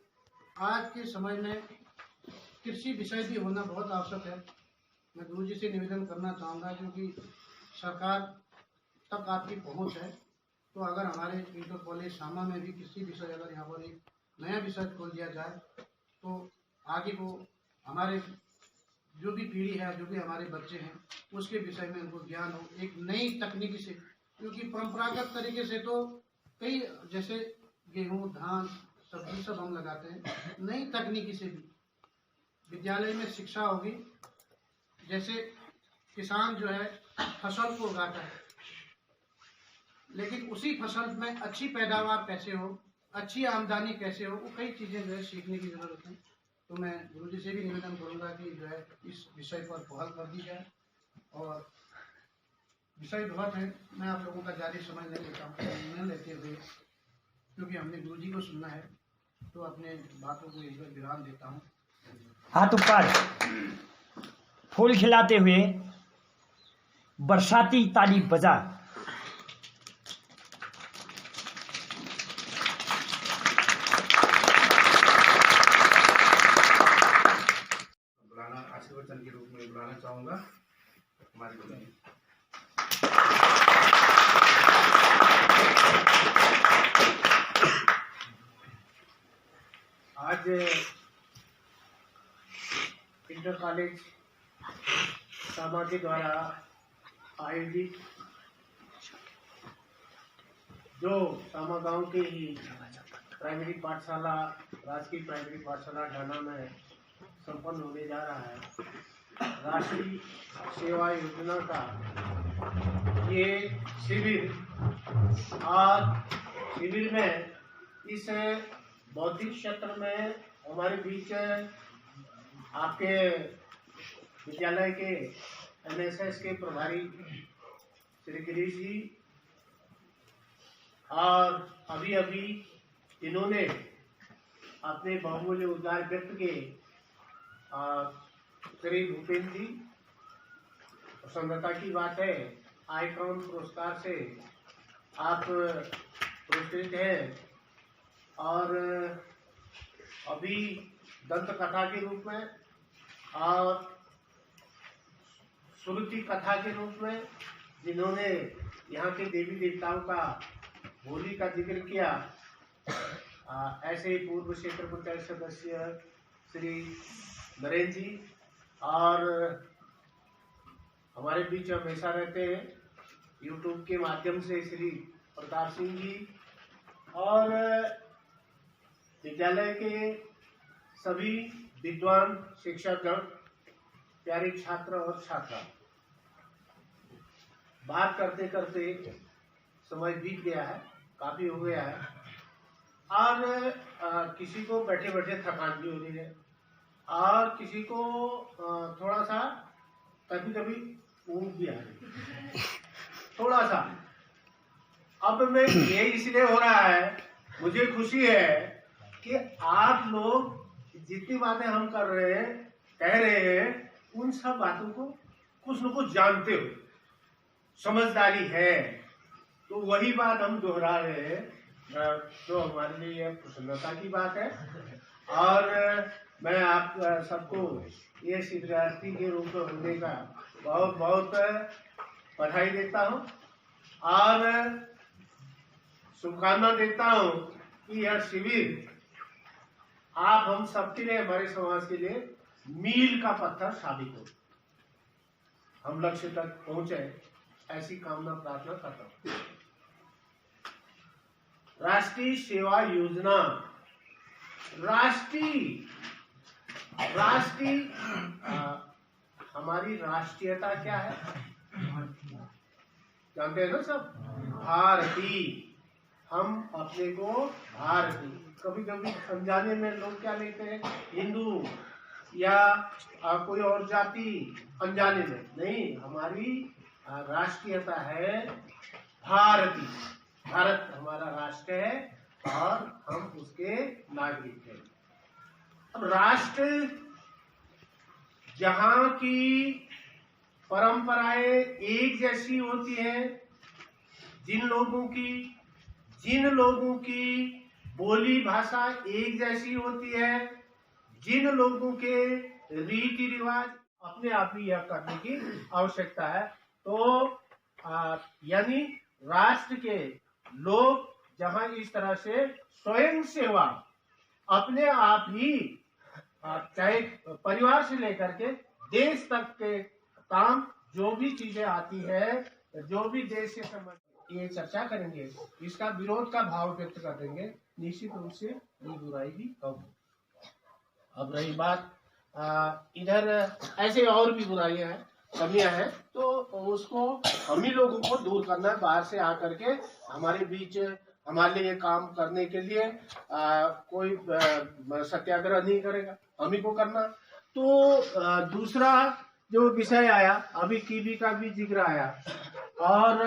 आज के समय में कृषि विषय भी होना बहुत आवश्यक है। मैं गुरुजी से निवेदन करना चाहूँगा, क्योंकि सरकार तक आपकी पहुँच है, तो अगर हमारे इंटर कॉलेज शामा में भी कृषि विषय अगर यहाँ पर एक नया विषय खोल दिया जाए तो आगे को हमारे जो भी पीढ़ी है, जो भी हमारे बच्चे हैं, उसके विषय में उनको ज्ञान हो, एक नई तकनीकी से। क्योंकि परंपरागत तरीके से तो कई, जैसे गेहूँ, धान, सब्जी सब हम लगाते हैं, नई तकनीकी से भी विद्यालय में शिक्षा होगी। जैसे किसान जो है फसल को उगाता है, लेकिन उसी फसल में अच्छी पैदावार कैसे हो, अच्छी आमदनी कैसे हो, वो कई चीज़ें जो है सीखने की ज़रूरत है। तो मैं गुरुजी से भी निवेदन करूँगा कि जो है इस विषय पर पहल कर दी जाए। और विषय बहुत है, मैं आप लोगों का ज़्यादा समय नहीं लेते हुए, क्योंकि हमने गुरुजी को सुनना है, तो अपने बातों को इस पर विराम देता हूँ। हाथ ऊपर, फूल खिलाते हुए बरसाती ताली बजा। बुलाना, आशीर्वचन के रूप में बुलाना चाहूँगा हमारे गुरु। आज इंटर कॉलेज शामा के द्वारा आयोजित जो शामा गांव के ही प्राइमरी पाठशाला, राजकीय प्राइमरी पाठशाला ढाना में संपन्न होने जा रहा है, राष्ट्रीय सेवा योजना का ये शिविर। आज शिविर में इस बौद्धिक क्षेत्र में हमारे बीच आपके विद्यालय के एनएसएस के प्रभारी श्री गिरीश जी, और अभी अभी इन्होंने अपने बहुमूल्य उद्गार व्यक्त किए श्री भूपेंद्र जी। प्रसन्नता की बात है, आईक्रॉन पुरस्कार से आप पुरस्कृत हैं, और अभी दंत कथा के रूप में और श्रुति कथा के रूप में जिन्होंने यहाँ के देवी देवताओं का होली का जिक्र किया, ऐसे ही पूर्व क्षेत्र पंचायत सदस्य श्री नरेंद्र जी, और हमारे बीच हमेशा रहते हैं यूट्यूब के माध्यम से श्री प्रताप सिंह जी, और विद्यालय के सभी विद्वान शिक्षकगण, प्यारे छात्र और छात्रा। बात करते करते समय बीत गया है, काफी हो गया है। और किसी को बैठे बैठे थकान भी हो रही है और किसी को थोड़ा सा कभी कभी ऊँग भी आ रही है थोड़ा सा। अब मैं ये इसलिए हो रहा है, मुझे खुशी है कि आप लोग जितनी बातें हम कर रहे हैं, कह रहे हैं, उन सब बातों को कुछ न कुछ जानते हो, समझदारी है। तो वही बात हम दोहरा रहे हैं, तो हमारे लिए यह प्रसन्नता की बात है। और मैं आप सबको ये शिवरात्रि के रूप में होने का बहुत बहुत बधाई देता हूँ और शुभकामना देता हूँ कि यह शिविर आप हम सबके लिए, हमारे समाज के लिए मील का पत्थर साबित हो, हम लक्ष्य तक पहुंचे, ऐसी कामना प्रार्थना करता हूँ। राष्ट्रीय सेवा योजना, राष्ट्रीय हमारी राष्ट्रीयता क्या है जानते हैं ना सब? भारतीय। हम अपने को भारतीय, कभी कभी समझाने में लोग क्या लेते हैं, हिंदू या कोई और जाति, अनजाने में नहीं। हमारी राष्ट्रीयता है भारतीय, भारत हमारा राष्ट्र है और हम उसके नागरिक हैं। अब राष्ट्र जहाँ की परंपराएं एक जैसी होती हैं, जिन लोगों की बोली भाषा एक जैसी होती है, जिन लोगों के रीति रिवाज अपने आप ही यह करने की आवश्यकता है। तो यानी राष्ट्र के लोग जहां इस तरह से स्वयं सेवा अपने आप ही, चाहे परिवार से लेकर के देश तक के काम, जो भी चीजें आती है, जो भी देश से संबंधित, ये चर्चा करेंगे, इसका विरोध का भाव व्यक्त कर देंगे, निश्चित रूप से ये बुराई भी कम हो। अब रही बात इधर ऐसे और भी बुराइयां हैं, कमियां हैं, तो उसको हम ही लोगों को दूर करना है। बाहर से आकर के हमारे बीच हमारे लिए काम करने के लिए कोई सत्याग्रह नहीं करेगा, हम ही को करना। तो दूसरा जो विषय आया, अभी कीवी का भी जिक्र आया और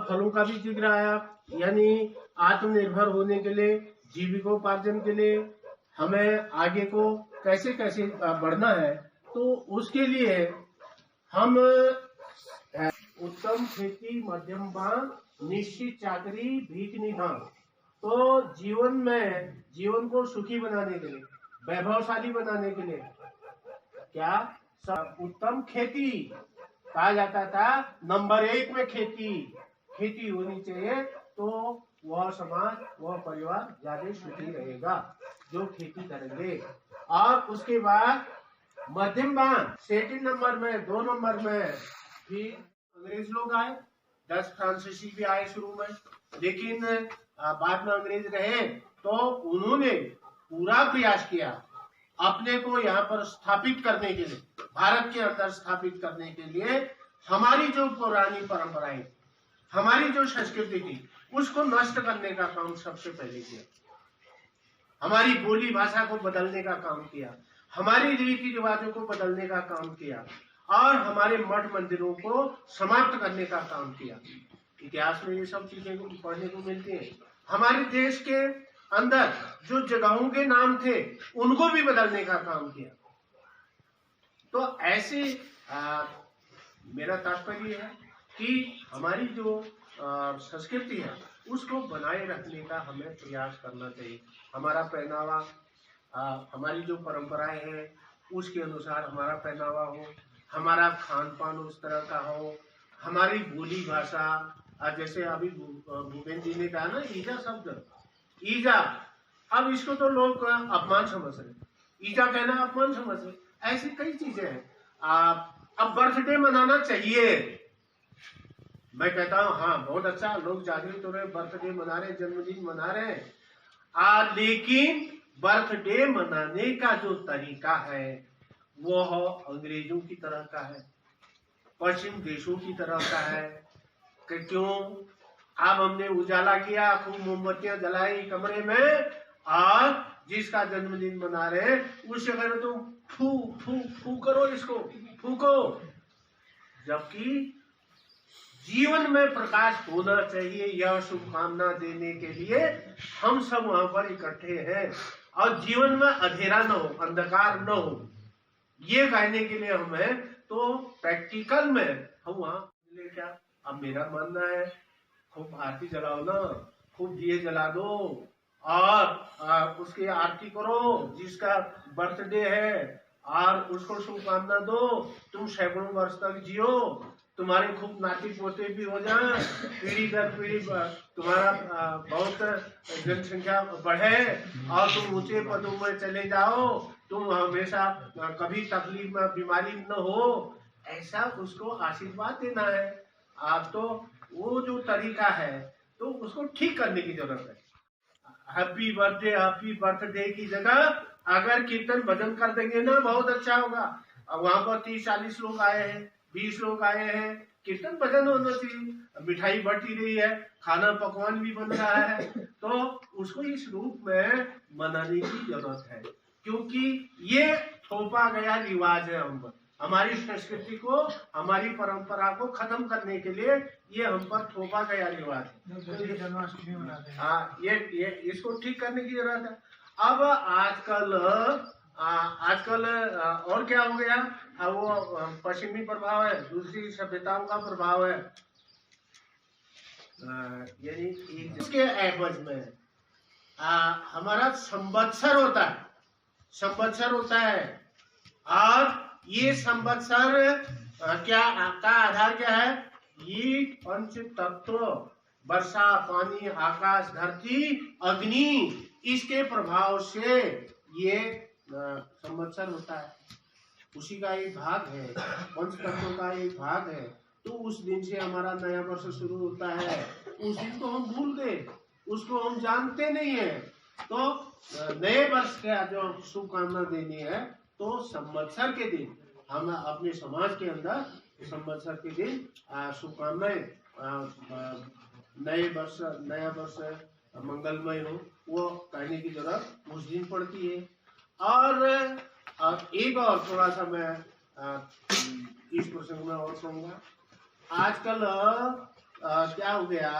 फलों का भी जिक्र आया, यानी आत्मनिर्भर होने के लिए, जीविकोपार्जन के लिए हमें आगे को कैसे कैसे बढ़ना है। तो उसके लिए हम उत्तम खेती, मध्यम बांध, निश्चित चाकरी, भीख निधान, तो जीवन को सुखी बनाने के लिए, वैभवशाली बनाने के लिए क्या उत्तम खेती कहा जाता था। नंबर 1 में खेती होनी चाहिए, तो वह समाज, वह परिवार ज्यादा सुखी रहेगा जो खेती करेंगे। और उसके बाद मध्यम बांध, सेकंड नंबर में, 2 नंबर में फिर अंग्रेज लोग आए, 10 फ्रांसीसी भी आए शुरू में, लेकिन बाद में अंग्रेज रहे तो उन्होंने पूरा प्रयास किया अपने को यहाँ पर स्थापित करने के लिए, भारत के अंदर स्थापित करने के लिए। हमारी जो पुरानी परंपराएं, हमारी जो संस्कृति थी, उसको नष्ट करने का काम सबसे पहले किया। हमारी बोली भाषा को बदलने का काम किया, हमारी रीति रिवाजों को बदलने का काम किया और हमारे मठ मंदिरों को समाप्त करने का काम किया। इतिहास में ये सब चीजें पढ़ने को मिलती हैं। हमारे देश के अंदर जो जगहों के नाम थे, उनको भी बदलने का काम किया। तो ऐसे मेरा तात्पर्य है कि हमारी जो संस्कृति है, उसको बनाए रखने का हमें प्रयास करना चाहिए। हमारा पहनावा, हमारी जो परंपराएं हैं, उसके अनुसार हमारा पहनावा हो, हमारा खान पान उस तरह का हो, हमारी बोली भाषा, जैसे अभी भूपेंद्र जी ने कहा ना, ईजा शब्द, ईजा, अब इसको तो लोग अपमान समझ रहे, ईजा कहना अपमान समझ रहे। ऐसी कई चीजें हैं। अब बर्थडे मनाना चाहिए, मैं कहता हूँ हाँ बहुत अच्छा, लोग जागृत हो रहे, बर्थडे मना रहे, जन्मदिन मना रहे, लेकिन बर्थडे मनाने का जो तरीका है वह अंग्रेजों की तरह का है, पश्चिम देशों की तरह का है। क्यों? अब हमने उजाला किया, खूब मोमबत्तियां जलाई कमरे में, और जिसका जन्मदिन मना रहे हैं उससे करो तुम फू फू फू करो, इसको फूको। जबकि जीवन में प्रकाश होना चाहिए, यह शुभकामना देने के लिए हम सब वहां पर इकट्ठे हैं, और जीवन में अंधेरा न हो, अंधकार न हो, ये कहने के लिए हम हैं। तो प्रैक्टिकल में हम वहां मिले क्या? अब मेरा मानना है खूब आरती जलाओ ना, खूब दिए जला दो, और उसकी आरती करो, जिसका बर्थडे है, और उसको शुभकामना दो। तुम सैकड़ों वर्ष तक जियो, तुम्हारे खूब नाती पोते भी हो जाए, पीढ़ी दर पीढ़ी तुम्हारा बहुत जनसंख्या बढ़े, और तुम ऊंचे पदों में चले जाओ, तुम हमेशा कभी तकलीफ में बीमारी न हो, ऐसा उसको आशीर्वाद देना है। आप तो वो जो तरीका है तो उसको ठीक करने की जरूरत है। हैप्पी बर्थडे की जगह अगर कीर्तन भजन कर देंगे ना, बहुत अच्छा होगा। अब वहां पर 30-40 लोग आए हैं, 20 लोग आए हैं, कीर्तन भजन होना चाहिए, मिठाई बटी रही है, खाना पकवान भी बन रहा है, तो उसको इस रूप में मनाने की जरूरत है। क्योंकि ये थोपा गया रिवाज है, हम पर हमारी संस्कृति को, हमारी परंपरा को खत्म करने के लिए ये हम पर थोपा गया रिवाज है। जन्माष्टमी मनाते हैं। हाँ, ये इसको ठीक करने की जरूरत है। अब आजकल और क्या हो गया? अब वो पश्चिमी प्रभाव है, दूसरी सभ्यताओं का प्रभाव है, यानी इसके एवज में हमारा संवत्सर होता है, और ये संवत्सर क्या का आधार क्या है? ये पंच तत्व, वर्षा, पानी, आकाश, धरती, अग्नि, इसके प्रभाव से ये संवत्सर होता है, उसी का एक भाग है, पंच तत्वों का एक भाग है। तो उस दिन से हमारा नया वर्ष शुरू होता है। उस दिन को हम भूल गए, उसको हम जानते नहीं है। तो नए वर्ष का जो शुभकामना देनी है, तो संवत्सर के दिन हम अपने समाज के अंदर संवत्सर के दिन शुभकामनाएं, नया वर्ष मंगलमय हो, वो कहने की जरूरत उस दिन पड़ती है। और एक और थोड़ा सा मैं इस प्रसंग में और कहूँगा। आजकल क्या हो गया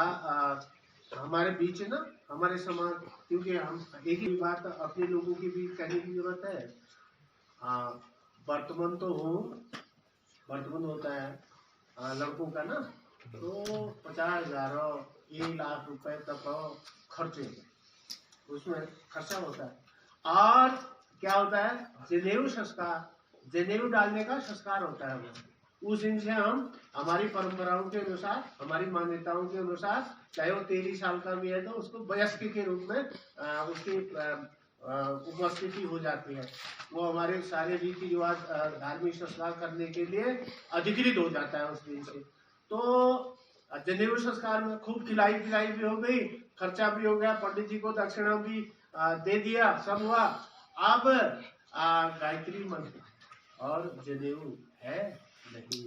हमारे बीच ना, हमारे समाज, क्योंकि हम एक ही बात अपने लोगों की भी कहने की जरूरत है। वर्तमान होता है लड़कों का ना, तो 50,000 1 लाख रुपए तक खर्चे, उसमें खर्चा होता है। और क्या होता है? जनेऊ डालने का संस्कार होता है। उस दिन से हम हमारी परंपराओं के अनुसार, हमारी मान्यताओं के अनुसार, चाहे वो 13 साल का भी है तो उसको वयस्क के रूप में उसकी उपस्थिति हो जाती है। वो हमारे सारे रीति रिवाज, धार्मिक संस्कार करने के लिए अधिकृत हो जाता है उस दिन से। तो जनेऊ संस्कार में खूब खिलाई पिलाई भी हो गई, खर्चा भी हो गया, पंडित जी को दक्षिणा भी दे दिया, सब हुआ। अब गायत्री मंत्र और जनेऊ है नहीं,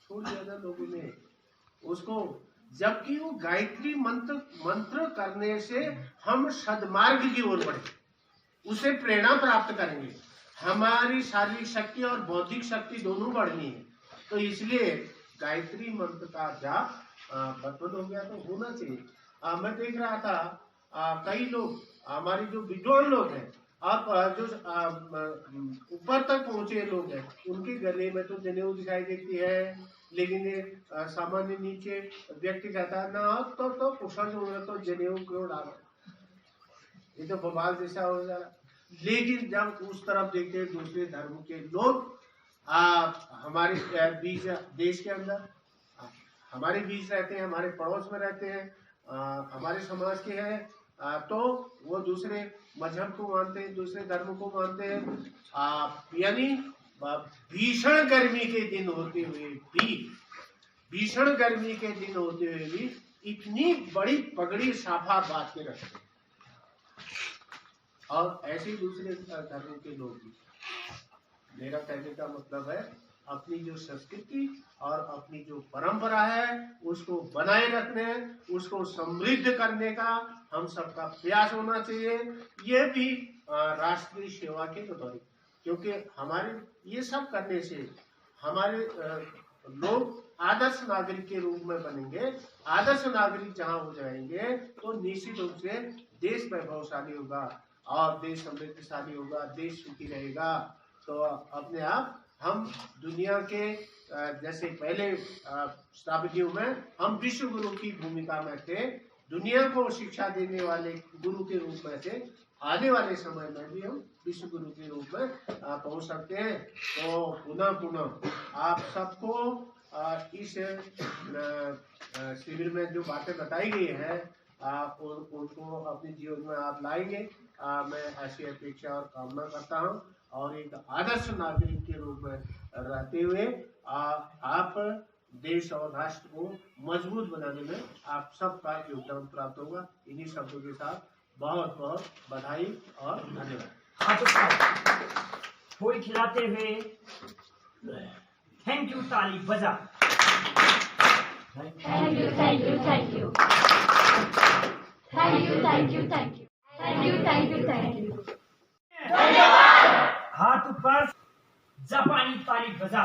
छोड़ दिया था लोगों ने उसको। जबकि वो गायत्री मंत्र करने से हम सद्मार्ग की ओर बढ़े, उसे प्रेरणा प्राप्त करेंगे, हमारी शारीरिक शक्ति और बौद्धिक शक्ति दोनों बढ़नी है। तो इसलिए गायत्री मंत्र का जाप बचपन हो गया तो होना चाहिए। मैं देख रहा था कई लोग, हमारी जो विद्वान लोग हैं, आप जो ऊपर तक पहुंचे लोग हैं, उनके गले में तो जनेऊ दिखाई देती है, लेकिन सामान्य नीचे व्यक्ति कहता है ना, तो पुरुषों जो तो जनेऊ क्यों डालो, ये तो बवाल जैसा हो जाए। लेकिन जब उस तरफ देखते हैं दूसरे धर्म के लोग हमारे बीच, देश के अंदर हमारे बीच रहते हैं, हमारे पड़ोस में रहते हैं, हमारे समाज के हैं, तो वो दूसरे मजहब को मानते हैं, दूसरे धर्म को मानते हैं। यानी भीषण गर्मी के दिन होते हुए भी इतनी बड़ी पगड़ी साफा बात के रखते हैं। और ऐसे दूसरे धर्म के लोग भी, मेरा कहने का मतलब है अपनी जो संस्कृति और अपनी जो परंपरा है उसको बनाए रखने, उसको समृद्ध करने का हम सबका प्रयास होना चाहिए। ये भी राष्ट्रीय सेवा के तौर, क्योंकि हमारे ये सब करने से हमारे लोग आदर्श नागरिक के रूप में बनेंगे। आदर्श नागरिक जहाँ हो जाएंगे तो निश्चित रूप से देश वैभवशाली होगा और देश समृद्धशाली होगा, देश सुखी रहेगा। तो अपने आप हम दुनिया के जैसे पहले शताब्दियों में हम विश्व गुरु की भूमिका में थे, दुनिया को शिक्षा देने वाले गुरु के रूप में थे, आने वाले समय में भी हम विश्व गुरु के रूप में पहुंच सकते हैं। तो पुनः आप सबको इस शिविर में जो बातें बताई गई है उनको अपने जीवन में आप लाएंगे, मैं ऐसी अपेक्षा और कामना करता हूं। और एक आदर्श नागरिक के रूप में रहते हुए आप देश और राष्ट्र को मजबूत बनाने में आप सबका योगदान प्राप्त होगा। इन्हीं शब्दों के साथ बहुत बहुत बधाई और धन्यवाद। फूल खिलाते हुए थैंक यू ताली बजा। Thank you thank you thank you thank you thank you thank you thank you thank you thank you. हाथ ऊपर, जापानी ताली बजा।